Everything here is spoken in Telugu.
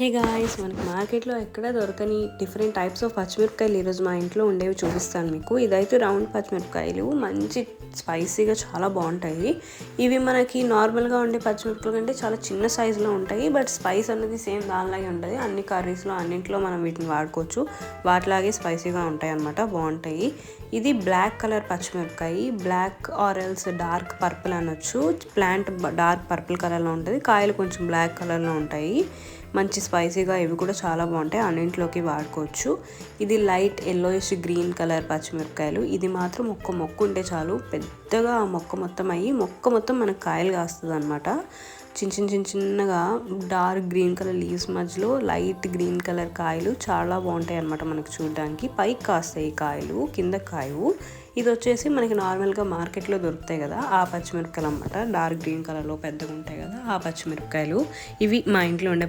హే గాయ్స్, మనకి మార్కెట్లో ఎక్కడ దొరకని డిఫరెంట్ టైప్స్ ఆఫ్ పచ్చిమిరపకాయలు ఈరోజు మా ఇంట్లో ఉండేవి చూపిస్తాను మీకు. ఇదైతే రౌండ్ పచ్చిమిరపకాయలు, మంచి స్పైసీగా చాలా బాగుంటాయి. ఇవి మనకి నార్మల్గా ఉండే పచ్చిమిరపకాయల కంటే చాలా చిన్న సైజులో ఉంటాయి. బట్ స్పైస్ అనేది సేమ్ దానిలాగే ఉంటుంది. అన్ని కర్రీస్లో అన్నింటిలో మనం వీటిని వాడుకోవచ్చు. వాటిలాగే స్పైసీగా ఉంటాయి అన్నమాట, బాగుంటాయి. ఇది బ్లాక్ కలర్ పచ్చిమిరపకాయ, బ్లాక్ ఆరెల్స్ డార్క్ పర్పుల్ అనొచ్చు. ప్లాంట్ డార్క్ పర్పుల్ కలర్లో ఉంటుంది, కాయలు కొంచెం బ్లాక్ కలర్లో ఉంటాయి. మంచి స్పైసీగా, ఇవి కూడా చాలా బాగుంటాయి, అన్నింటిలోకి వాడుకోవచ్చు. ఇది లైట్ ఎల్లోయిష్ గ్రీన్ కలర్ పచ్చిమిరపకాయలు. ఇది మాత్రం ఒక్క మొక్క ఉంటే చాలు, పెద్దగా ఆ మొక్క మొత్తం అయ్యి మొక్క మొత్తం మనకు కాయలు కాస్తుంది అనమాట. చిన్నగా డార్క్ గ్రీన్ కలర్ లీవ్స్ మధ్యలో లైట్ గ్రీన్ కలర్ కాయలు చాలా బాగుంటాయి అనమాట మనకు చూడడానికి. పైకి కాస్తాయి కాయలు, కింద కాయవు. ఇది వచ్చేసి మనకి నార్మల్గా మార్కెట్లో దొరుకుతాయి కదా, ఆ పచ్చిమిరపకాయలు అనమాట. డార్క్ గ్రీన్ కలర్లో పెద్దగా ఉంటాయి కదా, ఆ పచ్చిమిరపకాయలు. ఇవి మా ఇంట్లో ఉండే